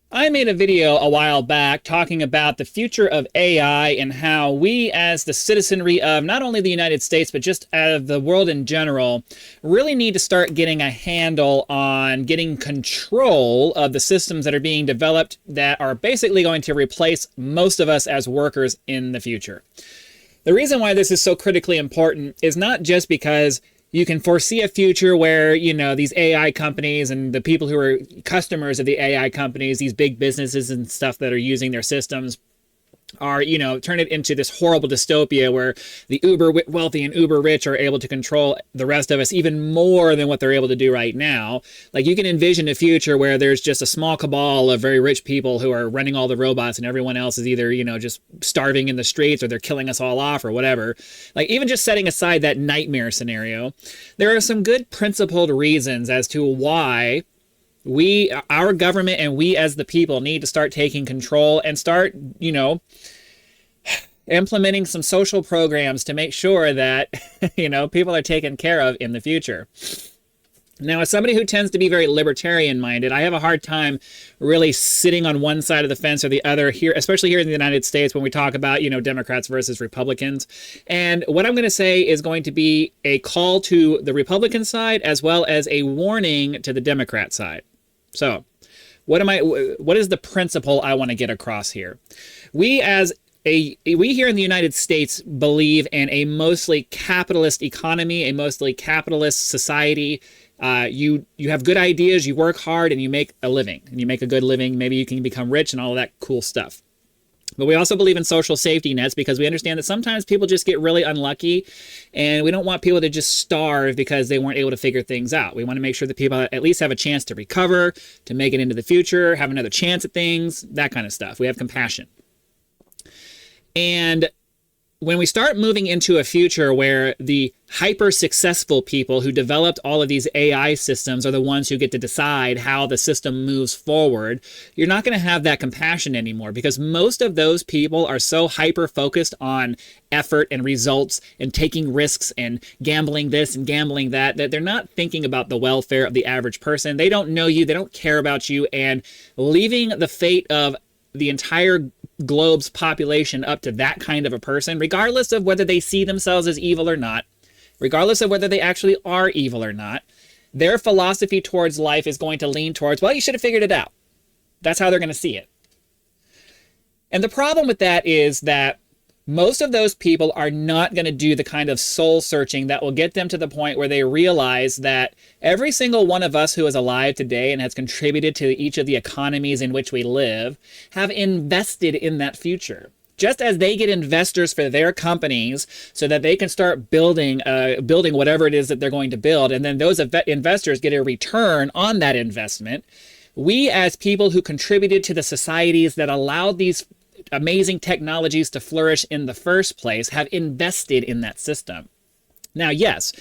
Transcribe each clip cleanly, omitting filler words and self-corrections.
I made a video a while back talking about the future of AI and how we, as the citizenry of not only the United States, but just of the world in general, really need to start getting a handle on getting control of the systems that are being developed that are basically going to replace most of us as workers in the future. The reason why this is so critically important is not just because you can foresee a future where, these AI companies and the people who are customers of the AI companies, these big businesses and stuff that are using their systems are, turn it into this horrible dystopia where the uber wealthy and uber rich are able to control the rest of us even more than what they're able to do right now. Like, you can envision a future where there's just a small cabal of very rich people who are running all the robots and everyone else is either, just starving in the streets or they're killing us all off or whatever. Like, even just setting aside that nightmare scenario, there are some good principled reasons as to why our government and we as the people need to start taking control and start, implementing some social programs to make sure that, people are taken care of in the future. Now, as somebody who tends to be very libertarian minded, I have a hard time really sitting on one side of the fence or the other here, especially here in the United States when we talk about, Democrats versus Republicans. And what I'm going to say is going to be a call to the Republican side as well as a warning to the Democrat side. So, what is the principle I want to get across here? We here in the United States believe in a mostly capitalist economy, a mostly capitalist society. You have good ideas, you work hard, and you make a living. And you make a good living, maybe you can become rich and all of that cool stuff. But we also believe in social safety nets because we understand that sometimes people just get really unlucky and we don't want people to just starve because they weren't able to figure things out. We want to make sure that people at least have a chance to recover, to make it into the future, have another chance at things, that kind of stuff. We have compassion. And when we start moving into a future where the hyper successful people who developed all of these AI systems are the ones who get to decide how the system moves forward, you're not going to have that compassion anymore because most of those people are so hyper focused on effort and results and taking risks and gambling this and gambling that they're not thinking about the welfare of the average person. They don't know you, they don't care about you, and leaving the fate of the entire globe's population up to that kind of a person, regardless of whether they see themselves as evil or not, regardless of whether they actually are evil or not, their philosophy towards life is going to lean towards, well, you should have figured it out. That's how they're going to see it. And the problem with that is that most of those people are not going to do the kind of soul searching that will get them to the point where they realize that every single one of us who is alive today and has contributed to each of the economies in which we live have invested in that future. Just as they get investors for their companies so that they can start building whatever it is that they're going to build, and then those investors get a return on that investment, we as people who contributed to the societies that allowed these amazing technologies to flourish in the first place have invested in that system. Now, yes,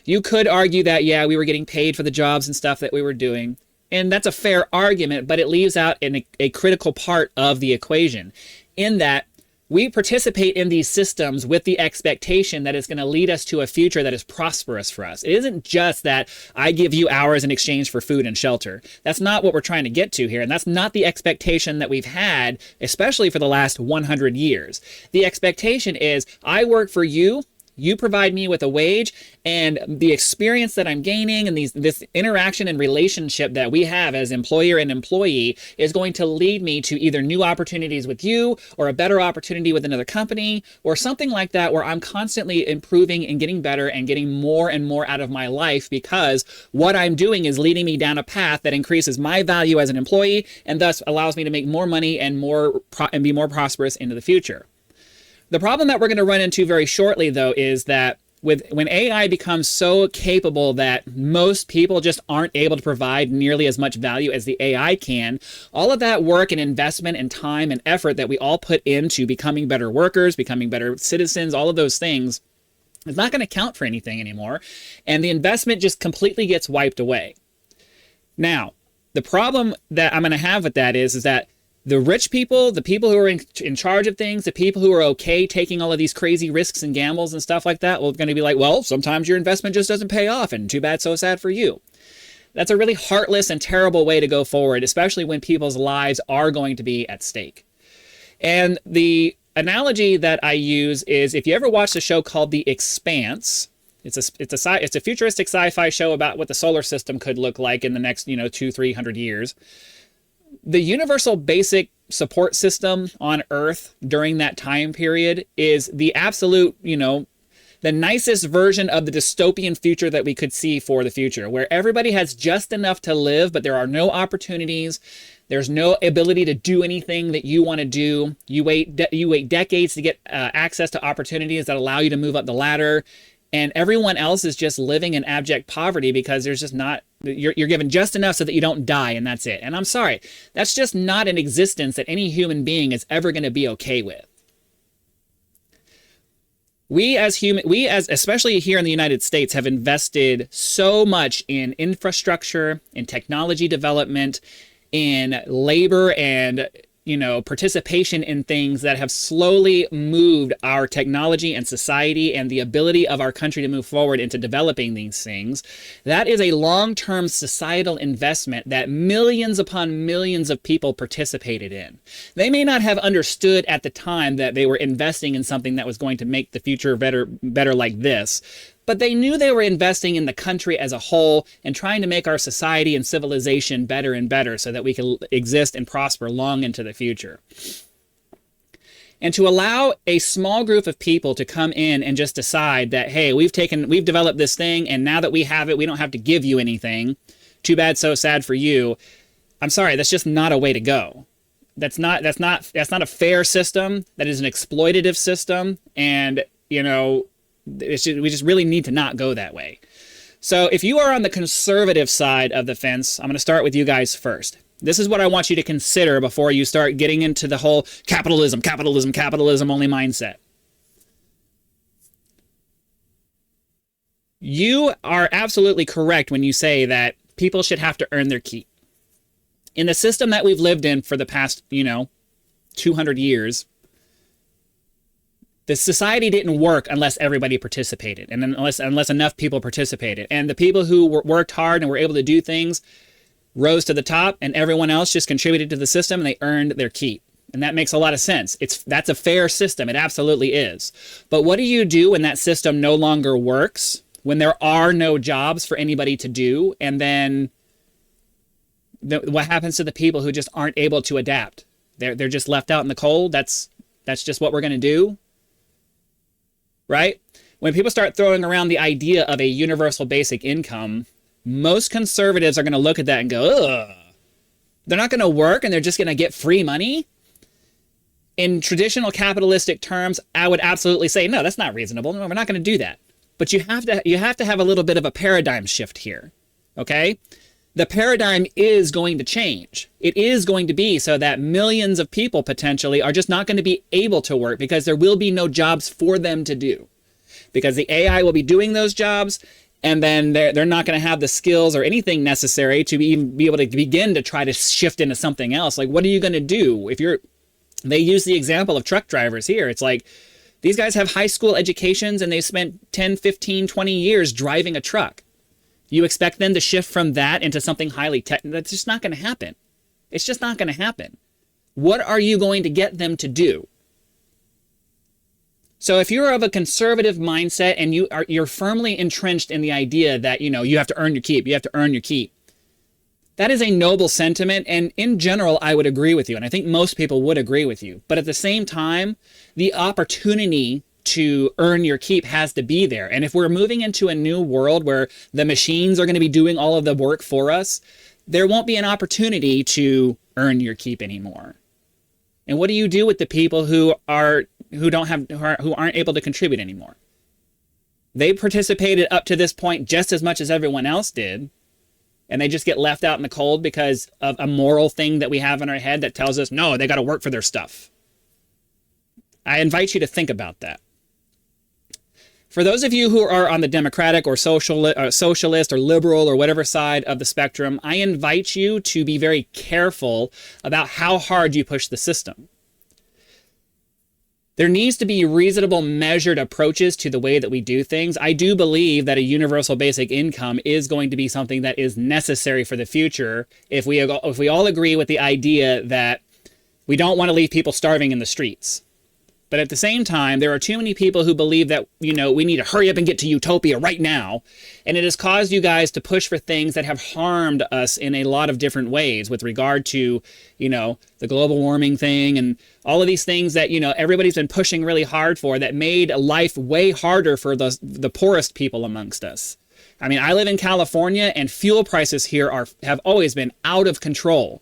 you could argue that, yeah, we were getting paid for the jobs and stuff that we were doing. And that's a fair argument, but it leaves out a critical part of the equation in that we participate in these systems with the expectation that it's going to lead us to a future that is prosperous for us. It isn't just that I give you hours in exchange for food and shelter. That's not what we're trying to get to here. And that's not the expectation that we've had, especially for the last 100 years. The expectation is I work for you. You provide me with a wage, and the experience that I'm gaining and this interaction and relationship that we have as employer and employee is going to lead me to either new opportunities with you or a better opportunity with another company or something like that where I'm constantly improving and getting better and getting more and more out of my life because what I'm doing is leading me down a path that increases my value as an employee and thus allows me to make more money and be more prosperous into the future. The problem that we're going to run into very shortly, though, is that when AI becomes so capable that most people just aren't able to provide nearly as much value as the AI can, all of that work and investment and time and effort that we all put into becoming better workers, becoming better citizens, all of those things, is not going to count for anything anymore. And the investment just completely gets wiped away. Now, the problem that I'm going to have with that is that the rich people, the people who are in charge of things, the people who are okay taking all of these crazy risks and gambles and stuff like that, well, going to be like, well, sometimes your investment just doesn't pay off and too bad, so sad for you. That's a really heartless and terrible way to go forward, especially when people's lives are going to be at stake. And the analogy that I use is, if you ever watched a show called The Expanse, it's a futuristic sci-fi show about what the solar system could look like in the next, 200-300 years. The universal basic support system on Earth during that time period is the absolute, the nicest version of the dystopian future that we could see for the future, where everybody has just enough to live, but there are no opportunities. There's no ability to do anything that you want to do. You wait decades to get access to opportunities that allow you to move up the ladder. And everyone else is just living in abject poverty because there's just not, you're given just enough so that you don't die, and that's it. And I'm sorry, that's just not an existence that any human being is ever going to be okay with. We as especially here in the United States, have invested so much in infrastructure, in technology development, in labor, and participation in things that have slowly moved our technology and society and the ability of our country to move forward into developing these things. That is a long-term societal investment that millions upon millions of people participated in. They may not have understood at the time that they were investing in something that was going to make the future better like this, but they knew they were investing in the country as a whole and trying to make our society and civilization better and better so that we can exist and prosper long into the future. And to allow a small group of people to come in and just decide that, hey, we've developed this thing, and now that we have it, we don't have to give you anything. Too bad, so sad for you. I'm sorry, that's just not a way to go. That's not a fair system. That is an exploitative system, and we just really need to not go that way. So if you are on the conservative side of the fence, I'm going to start with you guys first. This is what I want you to consider before you start getting into the whole capitalism only mindset. You are absolutely correct when you say that people should have to earn their keep. In the system that we've lived in for the past, 200 years, the society didn't work unless everybody participated, and unless enough people participated. And the people who worked hard and were able to do things rose to the top, and everyone else just contributed to the system, and they earned their keep. And that makes a lot of sense. That's a fair system. It absolutely is. But what do you do when that system no longer works, when there are no jobs for anybody to do, and then what happens to the people who just aren't able to adapt? They're just left out in the cold. That's just what we're going to do. Right? When people start throwing around the idea of a universal basic income, most conservatives are going to look at that and go, ugh. They're not going to work and they're just going to get free money? In traditional capitalistic terms, I would absolutely say, no, that's not reasonable. No, we're not going to do that. But you have to have a little bit of a paradigm shift here. Okay? The paradigm is going to change. It is going to be so that millions of people potentially are just not going to be able to work because there will be no jobs for them to do. Because the AI will be doing those jobs, and then they're not going to have the skills or anything necessary to even be able to begin to try to shift into something else. Like, what are you going to do? They use the example of truck drivers here. It's like, these guys have high school educations and they spent 10, 15, 20 years driving a truck. You expect them to shift from that into something highly technical? That's just not going to happen. It's just not going to happen. What are you going to get them to do? So if you're of a conservative mindset and you're firmly entrenched in the idea that, you have to earn your keep, that is a noble sentiment, and in general, I would agree with you, and I think most people would agree with you. But at the same time, the opportunity to earn your keep has to be there. And if we're moving into a new world where the machines are going to be doing all of the work for us, there won't be an opportunity to earn your keep anymore. And what do you do with the people who aren't able to contribute anymore? They participated up to this point just as much as everyone else did, and they just get left out in the cold because of a moral thing that we have in our head that tells us, no, they got to work for their stuff. I invite you to think about that. For those of you who are on the Democratic or socialist or liberal or whatever side of the spectrum, I invite you to be very careful about how hard you push the system. There needs to be reasonable, measured approaches to the way that we do things. I do believe that a universal basic income is going to be something that is necessary for the future if we all agree with the idea that we don't want to leave people starving in the streets. But at the same time, there are too many people who believe that, we need to hurry up and get to utopia right now. And it has caused you guys to push for things that have harmed us in a lot of different ways with regard to, the global warming thing and all of these things that, everybody's been pushing really hard for that made life way harder for the poorest people amongst us. I mean, I live in California and fuel prices here have always been out of control.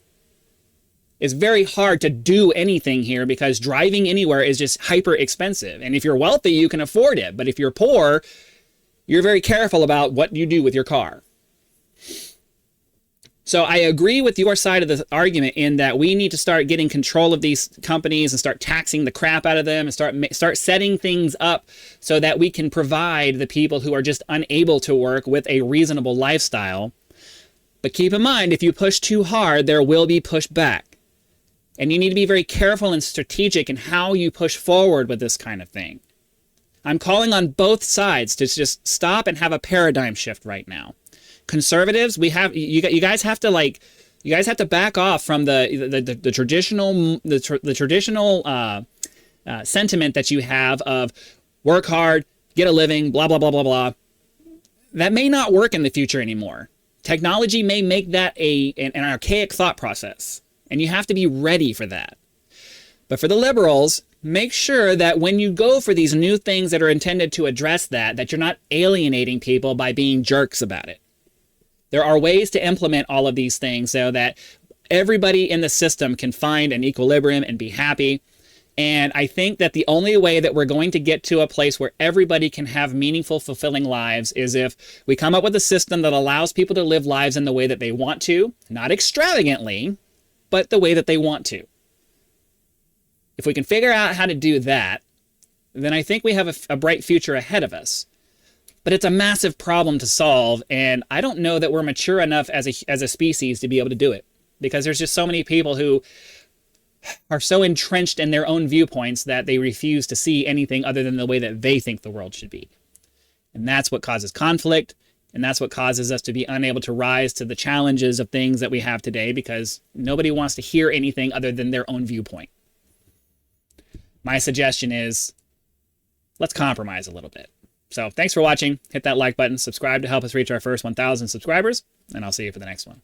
It's very hard to do anything here because driving anywhere is just hyper expensive. And if you're wealthy, you can afford it. But if you're poor, you're very careful about what you do with your car. So I agree with your side of the argument in that we need to start getting control of these companies and start taxing the crap out of them and start setting things up so that we can provide the people who are just unable to work with a reasonable lifestyle. But keep in mind, if you push too hard, there will be pushback. And you need to be very careful and strategic in how you push forward with this kind of thing. I'm calling on both sides to just stop and have a paradigm shift right now. Conservatives, you guys have to back off from the traditional sentiment that you have of work hard, get a living, blah blah blah blah blah. That may not work in the future anymore. Technology may make that an archaic thought process. And you have to be ready for that. But for the liberals, make sure that when you go for these new things that are intended to address that you're not alienating people by being jerks about it. There are ways to implement all of these things so that everybody in the system can find an equilibrium and be happy. And I think that the only way that we're going to get to a place where everybody can have meaningful, fulfilling lives is if we come up with a system that allows people to live lives in the way that they want to, not extravagantly, but the way that they want to. If we can figure out how to do that, then I think we have a bright future ahead of us. But it's a massive problem to solve, and I don't know that we're mature enough as a species to be able to do it, because there's just so many people who are so entrenched in their own viewpoints that they refuse to see anything other than the way that they think the world should be. And that's what causes conflict. And that's what causes us to be unable to rise to the challenges of things that we have today because nobody wants to hear anything other than their own viewpoint. My suggestion is let's compromise a little bit. So thanks for watching. Hit that like button, subscribe to help us reach our first 1,000 subscribers, and I'll see you for the next one.